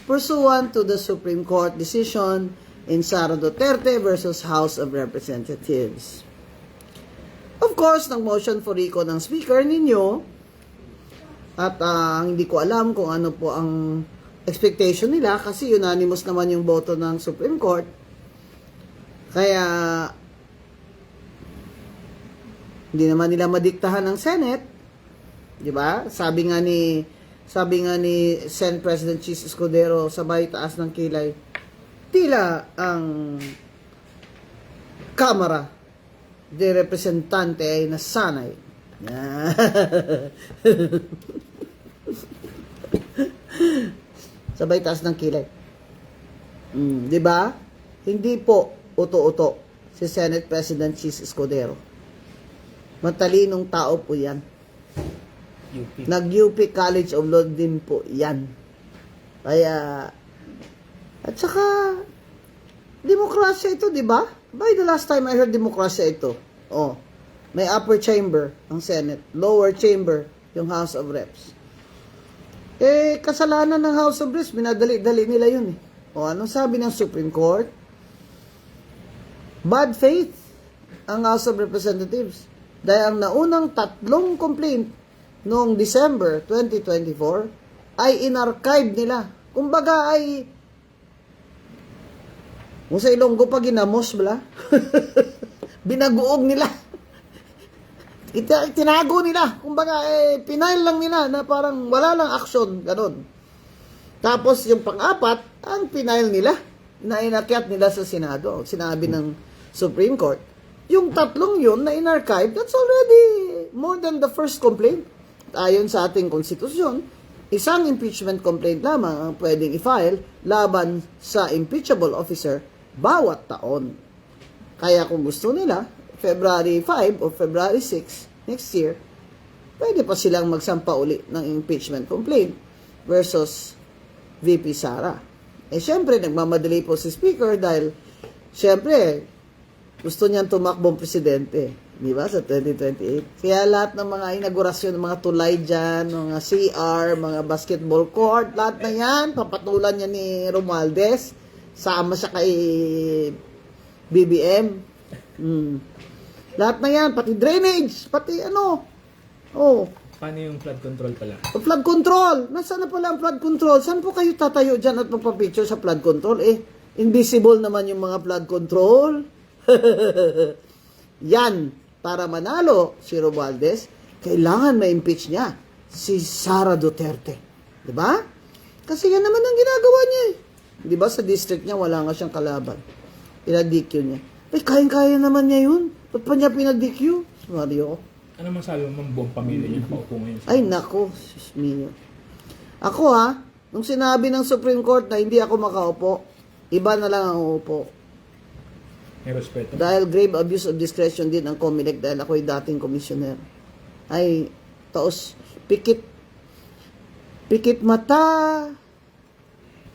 pursuant to the Supreme Court decision in Sara Duterte versus House of Representatives. Of course, nag-motion for recall ng speaker ninyo at hindi ko alam kung ano po ang expectation nila kasi unanimous naman yung boto ng Supreme Court. Kaya hindi naman nila madiktahan ng Senate, 'di ba? Sabi nga ni Senate President Chis Escudero sa taas ng kilay, tila ang Kamara de Representante ay nasanay. Sabay taas ng kilay. 'Di ba? Hindi po uto-uto si Senate President Chis Escudero. Matalinong tao po 'yan. Nag-UP College of Law din po 'yan. Kaya at saka demokrasya ito, 'di ba? By the last time I heard demokrasya ito. Oh, may upper chamber ang Senate, lower chamber yung House of Reps. Kasalanan ng House of Reps, binadali-dali nila yun eh. O, anong sabi ng Supreme Court? Bad faith ang House of Representatives. Dahil ang naunang 3 complaint noong December 2024 ay in-archive nila. Kumbaga ay kung sa Ilonggo pa ginamos bala. Binaguog nila. Tinago nila. Kumbaga, pinail lang nila na parang wala lang action. Ganon. Tapos, yung pang-apat, ang pinail nila. Na inakyat nila sa Senado. Sinabi ng Supreme Court. Yung 3 yun na in-archive, that's already more than the first complaint. Ayon sa ating konstitusyon, isang impeachment complaint lamang ang pwedeng i-file laban sa impeachable officer bawat taon. Kaya kung gusto nila, February 5 o February 6 next year, pwede pa silang magsampa uli ng impeachment complaint versus VP Sara. Syempre, nagmamadali po si Speaker dahil, syempre, gusto niyang tumakbong presidente, di ba, sa 2028. Kaya lahat ng mga inaugurasyon, ng mga tulay dyan, mga CR, mga basketball court, lahat na yan, papatulan niya ni Romualdez. Sama siya kay BBM. Lahat na yan, pati drainage, pati ano. Oh. Paano yung flood control pala? Flood control. Nasaan na pala ang flood control? Saan po kayo tatayo dyan at magpapicture sa flood control? Invisible naman yung mga flood control. Yan. Para manalo si Romualdez, kailangan ma-impeach niya si Sara Duterte. Diba? Kasi yan naman ang ginagawa niya eh. Di ba sa district niya, wala nga siyang kalaban. Pinag-DQ niya. Kayang-kaya naman niya yun. Ba't pa niya pinag-DQ? Mario. Ano masabi mo ng buong pamilya niya nakaupo ngayon? Ay, nako. Sus mio. Ako nung sinabi ng Supreme Court na hindi ako makaupo, iba na lang ang uupo. May respeto. Dahil grave abuse of discretion din ang COMELEC dahil ako'y dating commissioner. Ay, taos, pikit mata,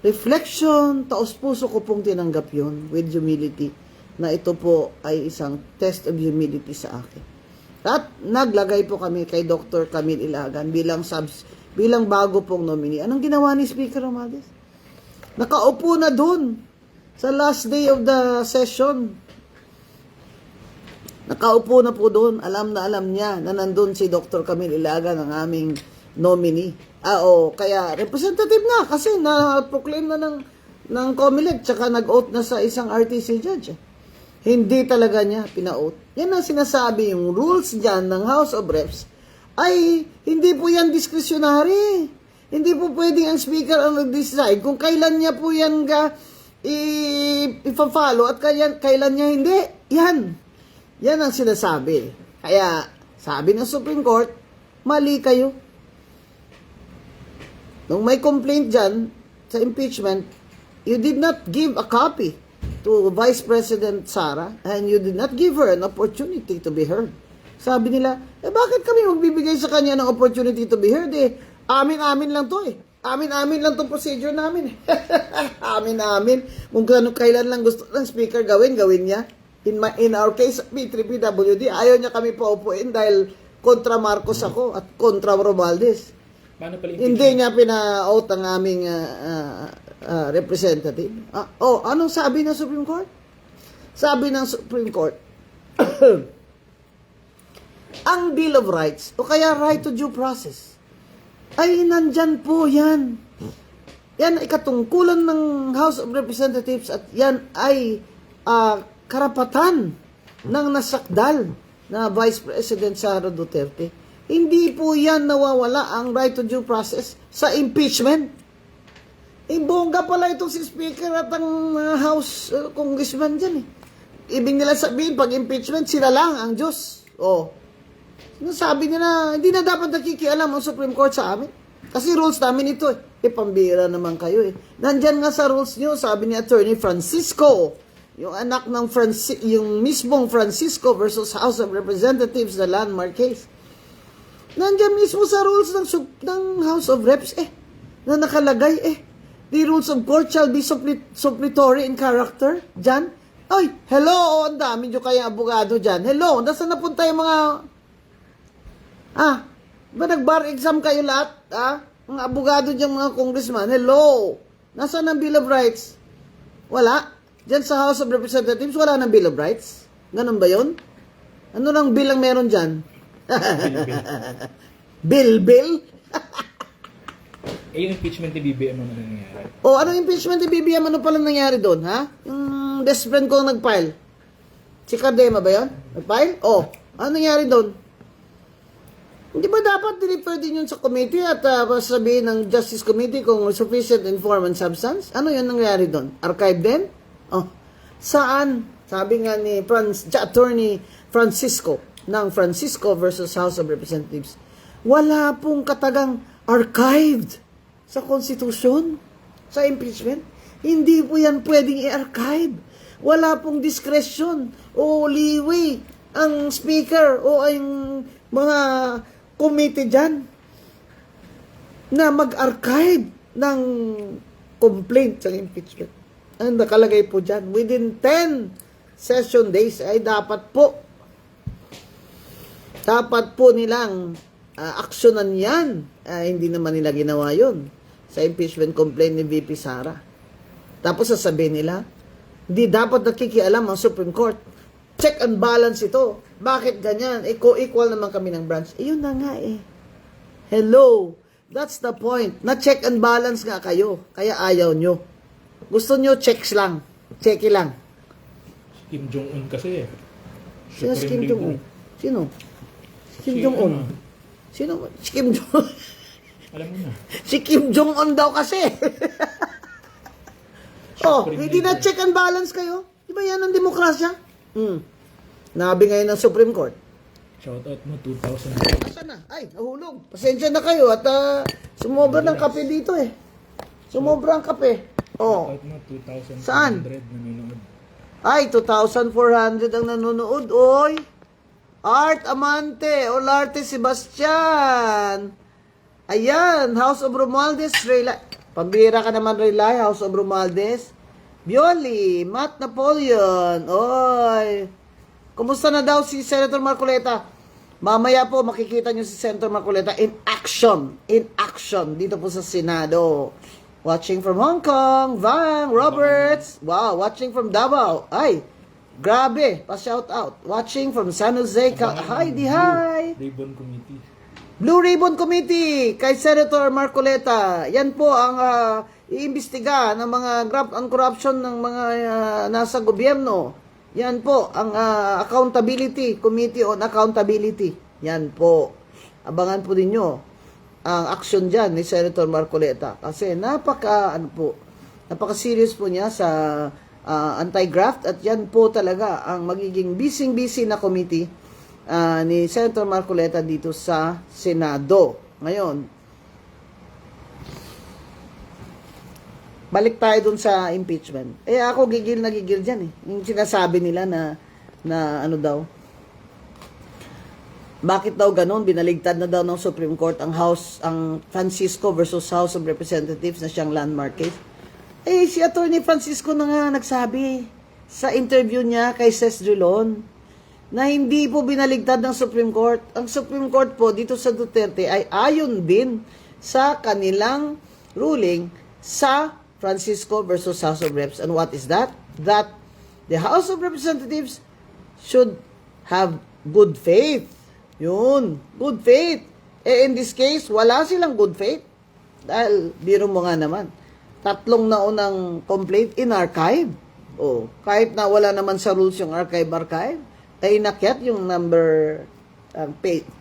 reflection, taos puso ko pong tinanggap yun with humility na ito po ay isang test of humility sa akin. At naglagay po kami kay Dr. Camille Ilagan bilang bago pong nominee. Anong ginawa ni Speaker Romualdez? Nakaupo na dun sa last day of the session. Nakaupo na po doon. Alam na alam niya na nandun si Dr. Camille Ilagan ang aming nominee. Kaya representative na kasi na-proclaim na ng COMELEC tsaka nag-oath na sa isang RTC judge. Hindi talaga niya pina-oath. Yan ang sinasabi, yung rules dyan ng House of Reps ay hindi po yan discretionary. Hindi po pwedeng ang speaker ang nag-decide kung kailan niya po yan ipa-follow at kailan niya hindi. Yan ang sinasabi. Kaya sabi ng Supreme Court, mali kayo. Nung may complaint dyan sa impeachment, you did not give a copy to Vice President Sara and you did not give her an opportunity to be heard. Sabi nila, bakit kami magbibigay sa kanya ng opportunity to be heard? Amin-amin lang to Amin-amin lang tong procedure namin. Amin-amin. Kung kailan lang gusto ng speaker gawin niya. In our case, P3PWD, ayaw niya kami paupuin dahil kontra Marcos ako at kontra Romualdez. Paano pala Hindi niya pina-out ang aming representative. Anong sabi ng Supreme Court? Sabi ng Supreme Court, ang Bill of Rights, o kaya right to due process, ay nandyan po yan. Yan ay katungkulan ng House of Representatives at yan ay karapatan ng nasakdal na Vice President Sara Duterte. Hindi po yan nawawala ang right to due process sa impeachment. Bongga pala itong si Speaker at ang House Congressman dyan eh. Ibig nila sabihin, pag impeachment, sila lang ang Diyos. Sabi nila, hindi na dapat nakikialam ang Supreme Court sa amin. Kasi rules namin ito eh. Pambira naman kayo eh. Nandyan nga sa rules nyo, sabi ni Attorney Francisco, yung anak ng yung mismong Francisco versus House of Representatives na landmark case. Nandyan mismo sa rules ng House of Reps na nakalagay the rules of court shall be suppletory in character. Diyan. Ay, hello, ang dami nyo kaya abogado dyan. Hello, nasa napunta yung mga... ba nag-bar exam kayo lahat? Mga abogado dyan, mga congressman. Hello, nasa ng Bill of Rights? Wala. Dyan sa House of Representatives, wala ng Bill of Rights. Ganun ba yun? Ano lang bill ang meron dyan? Bill? Yung impeachment ni BBM ano nangyayari? Anong impeachment ni BBM? Ano pala nangyari doon, ha? Yung best friend ko nag-file. Si Cardema ba yun? Nag-file? Ano nangyari doon? Hindi ba dapat deliver din yun sa committee at sabihin ng Justice Committee kung sufficient in form and substance? Ano yun nangyari doon? Archive din? Saan? Sabi nga ni Attorney Francisco ng Francisco versus House of Representatives, wala pong katagang archived sa Constitution, sa impeachment. Hindi po yan pwedeng i-archive. Wala pong discretion o leeway ang speaker o ang mga committee dyan na mag-archive ng complaint sa impeachment. Ang nakalagay po dyan, within 10 session days ay dapat po nilang aksyonan yan. Hindi naman nila ginawa yun sa impeachment complaint ni VP Sara. Tapos sasabihin nila, hindi dapat nakikialam ang Supreme Court. Check and balance ito. Bakit ganyan? Co-equal naman kami ng branch. Yun na nga Hello. That's the point. Na-check and balance nga kayo. Kaya ayaw nyo. Gusto nyo checks lang. Checky lang. Kim Jong-un kasi Sino si Kim Jong-un? Sino? Kim Jong-un. Sino? Si Kim Jong-un. Alam mo na. Si Kim Jong-un daw kasi. Hindi na check and balance kayo. Di ba yan ang demokrasya? Nabi ngayon ng Supreme Court. Shoutout mo, 2,000. Nasaan na? Ay, nahulog. Pasensya na kayo at sumobra ng kape dito Sumobra ang kape. Shoutout mo, 2,400 Saan? nanonood. Ay, 2,400 ang nanonood. Oy! Art Amante, Olarte Sebastian. Ayan, House of Romualdez, pambira ka naman, Relay, House of Romualdez. Bioli, Matt Napoleon. Oy. Kumusta na daw si Senator Marcoleta? Mamaya po makikita nyo si Senator Marcoleta in action. In action. Dito po sa Senado. Watching from Hong Kong, Vang Roberts. Wow, watching from Davao. Ay, grabe. Pa-shout out. Watching from San Jose. Hi. Ribbon Committee. Blue Ribbon Committee kay Senator Marcoleta. Yan po ang iimbestiga ng mga graft and corruption ng mga nasa gobyerno. Yan po ang Accountability Committee on Accountability. Yan po. Abangan po ninyo ang action dyan ni Senator Marcoleta. Kasi napaka-serious po niya sa anti-graft at yan po talaga ang magiging busy na committee ni Senator Marcoleta dito sa Senado. Ngayon, balik tayo dun sa impeachment. Ako gigil dyan Yung sinasabi nila na ano daw, bakit daw ganun? Binaligtad na daw ng Supreme Court ang Francisco versus House of Representatives na siyang landmark case. Si Attorney Francisco na nga nagsabi sa interview niya kay Ses Drilon na hindi po binaligtad ng Supreme Court. Ang Supreme Court po dito sa Duterte ay ayon din sa kanilang ruling sa Francisco versus House of Reps. And what is that? That the House of Representatives should have good faith. Yun, good faith. In this case, wala silang good faith. Dahil, biro mo nga naman, 3 naunang complaint in archive. Kahit na wala naman sa rules yung archive, ay inakyat yung number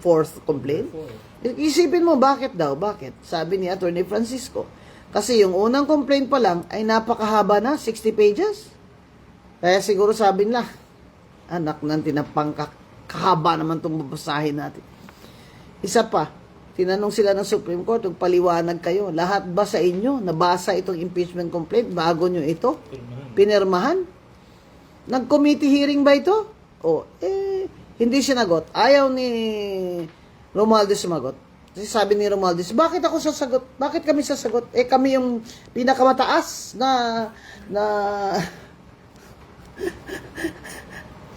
4th complaint. Isipin mo, bakit daw? Bakit? Sabi ni Attorney Francisco. Kasi yung unang complaint pa lang ay napakahaba na, 60 pages. Kaya siguro sabi nila, anak ng tinapang kahaba naman itong babasahin natin. Isa pa, tinanong sila ng Supreme Court, paliwanag kayo, lahat ba sa inyo nabasa itong impeachment complaint bago nyo ito pinirmahan? Nag-committee hearing ba ito? Hindi sinagot. Ayaw ni Romualdez sumagot. Kasi sabi ni Romualdez, bakit ako sasagot? Bakit kami sasagot? Kami yung pinakamataas na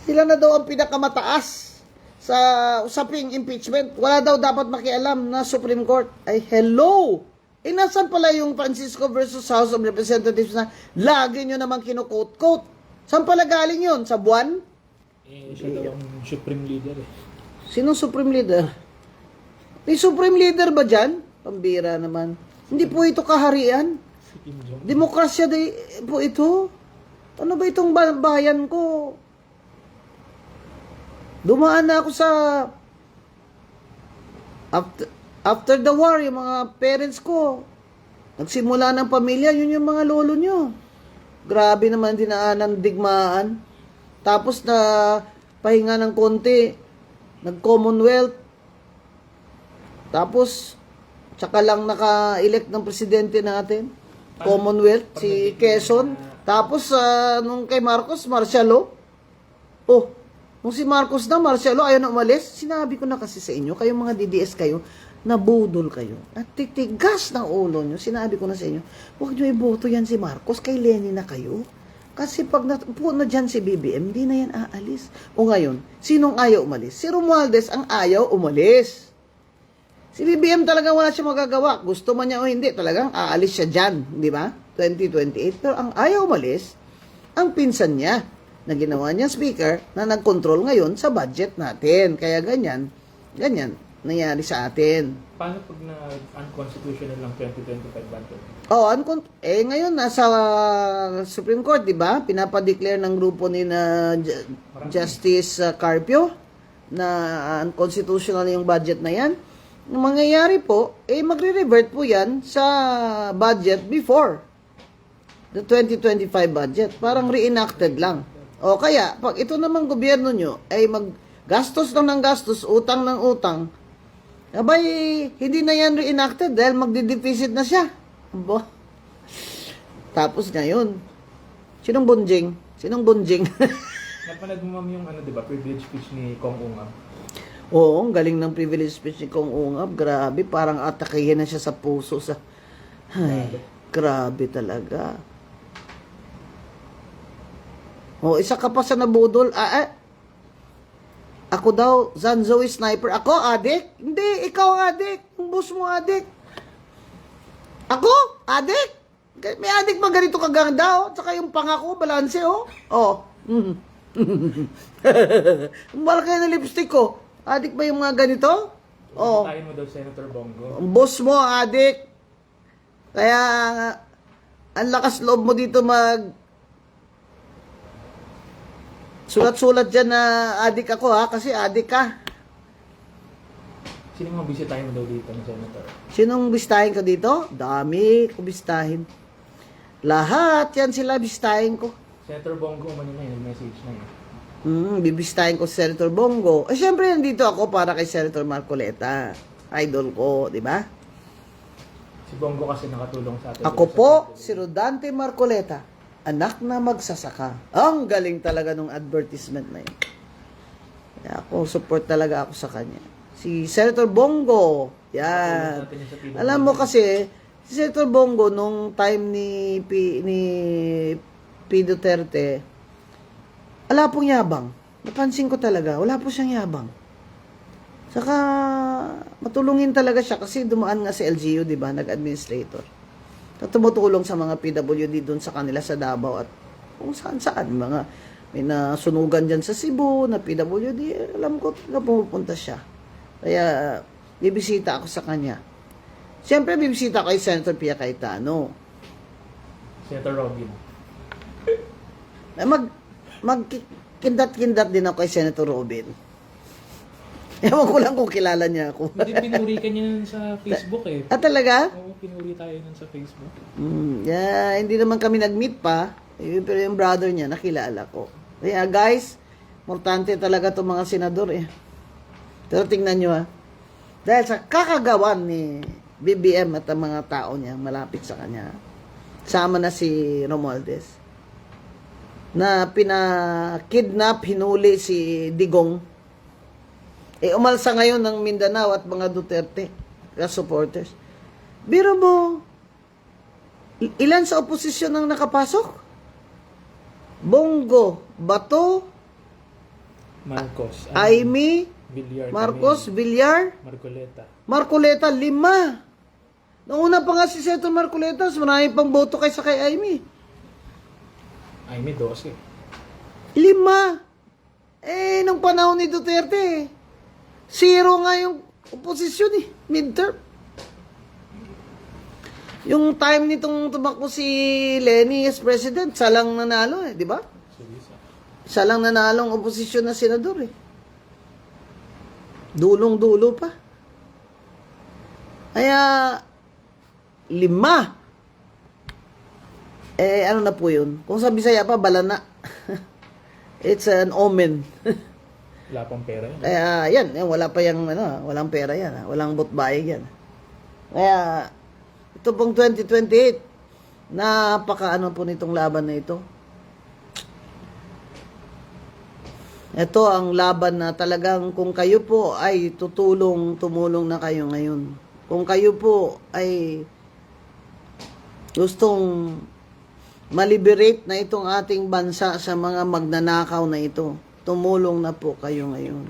sila na daw ang pinakamataas sa usaping impeachment. Wala daw dapat makialam na Supreme Court. Ay, hello! Nasan pala yung Francisco versus House of Representatives na lagi nyo naman kinukot-quote? Saan pala galing yun? Sa buwan? Siya daw ang Supreme Leader eh. Sinong Supreme Leader? May Supreme Leader ba dyan? Pambira naman. Hindi po ito kaharian. Si Kim Jong. Demokrasya po ito. Ano ba itong bayan ko? Dumaan na ako sa after the war, yung mga parents ko, nagsimula ng pamilya, yun yung mga lolo nyo. Grabe naman dinaanan, digmaan. Tapos na pahinga ng konti, nag-Commonwealth. Tapos, tsaka lang naka-elect ng presidente natin. Commonwealth, si Quezon. Tapos, nung kay Marcos, martial law. Nung si Marcos na, martial law, ayaw na umalis. Sinabi ko na kasi sa inyo, kayong mga DDS kayo, nabudol kayo. At titigas ng ulo nyo. Sinabi ko na sa inyo, huwag nyo iboto yan si Marcos, kay Lenin na kayo. Kasi pag napupo na dyan si BBM, hindi na yan aalis. O ngayon, sinong ayaw umalis? Si Romualdez ang ayaw umalis. Si BBM talaga wala siya magagawa. Gusto man niya o hindi, talagang aalis siya dyan. Di ba? 2028. Pero ang ayaw umalis, ang pinsan niya, na ginawa niya speaker, na nag-control ngayon sa budget natin. Kaya ganyan, nangyari sa atin. Paano pag na-unconstitutional lang 2025 budget? Ngayon nasa Supreme Court, di ba? Pinapa-declare ng grupo ni na Justice Carpio na unconstitutional yung budget na yan. Ang mangyayari po, magre-revert po yan sa budget before the 2025 budget. Parang reenacted lang. O kaya, pag ito namang gobyerno nyo ay maggastos lang ng gastos, utang ng utang, abay, hindi na yan reenacted dahil magdi-deficit na siya. Tapos ngayon, sinong bunjing? Napanood mo ma'am yung diba, privilege speech ni Kong Ungab? Oo, ang galing ng privilege speech ni Kong Ungab. Grabe, parang atakihin na siya sa puso. Ay, grabe talaga. Isa ka pa sa nabudol. Ako daw, Zanzoe Sniper. Ako, adik? Hindi, ikaw adik. Ang boss mo adik. Ako, adik? May adik ba ganito kaganda, Tsaka yung pangako, balanse, Ang malaki na lipstick ko. Adik ba yung mga ganito? Tayo mo daw, Senator Bongo. Ang boss mo, adik. Kaya, ang lakas loob mo dito sulat-sulat dyan na adik ako, kasi adik ka. Sino mga bisitahin mo daw dito ng Senator? Sinong bistahin ko dito? Dami ko bistahin. Lahat yan sila bistahin ko. Senator Bongo, umano na yun, message na yun. Bibistahin ko si Senator Bongo. Siyempre, nandito ako para kay Senator Marcoleta. Idol ko, di ba? Si Bongo kasi nakatulong sa atin. Ako po, si Rodante Marcoleta, anak na magsasaka. Ang galing talaga nung advertisement na yun. Kaya ako, support talaga ako sa kanya. Si Senator Bongo, yan. Alam mo kasi, si Senator Bongo, nung time ni P. Duterte, wala pong yabang. Napansin ko talaga, wala po siyang yabang. Saka, matulungin talaga siya kasi dumaan nga sa LGU, di ba, nag-administrator. na tumutulong sa mga PWD doon sa kanila sa Davao at kung saan-saan. May nasunugan dyan sa Cebu na PWD. Alam ko na pumupunta siya. Kaya, bibisita ako sa kanya. Siyempre, bibisita ko kay Senator Pia Cayetano. Senator Robin. Kindat-kindat din ako kay Senator Robin. Ewan ko lang kung kilala niya ako. Hindi, pinuri ka niya nun sa Facebook eh. Ah, talaga? Oo, pinuri tayo nun sa Facebook. Yeah, hindi naman kami nag-meet pa. Pero yung brother niya, nakilala ko. Kaya guys, importante talaga itong mga senador eh. Pero tingnan nyo dahil sa kakagawan ni BBM at ang mga tao niya malapit sa kanya, sama na si Romualdez, na pinakidnap, hinuli si Digong. Umalsa ngayon ng Mindanao at mga Duterte supporters. Biro mo, ilan sa oposisyon ang nakapasok? Bongo, Bato, Marcos. Aimee, Villar. Marcos, Villar, Marcoleta, 5. Nung una pa nga si Senator Marcoleta, marami pang boto kaysa kay Aimee. Aimee, 12. 5. Nung panahon ni Duterte, 0 nga yung oposisyon midterm. Yung time nitong tumakbo si Lenny as president, salang nanalo di ba? Salang nanalo ang oposisyon na senador Dulong-dulo pa. Kaya, 5. Ano na po yun? Kung sa Bisaya pa, balana. It's an omen. Wala pang pera yun. Kaya, yan, wala pa yung, walang pera yan. Walang botbayig yan. Kaya, ito pong 2028, napaka-ano po nitong laban na ito. Ito ang laban na talagang kung kayo po ay tumulong na kayo ngayon. Kung kayo po ay gustong maliberate na itong ating bansa sa mga magnanakaw na ito, tumulong na po kayo ngayon.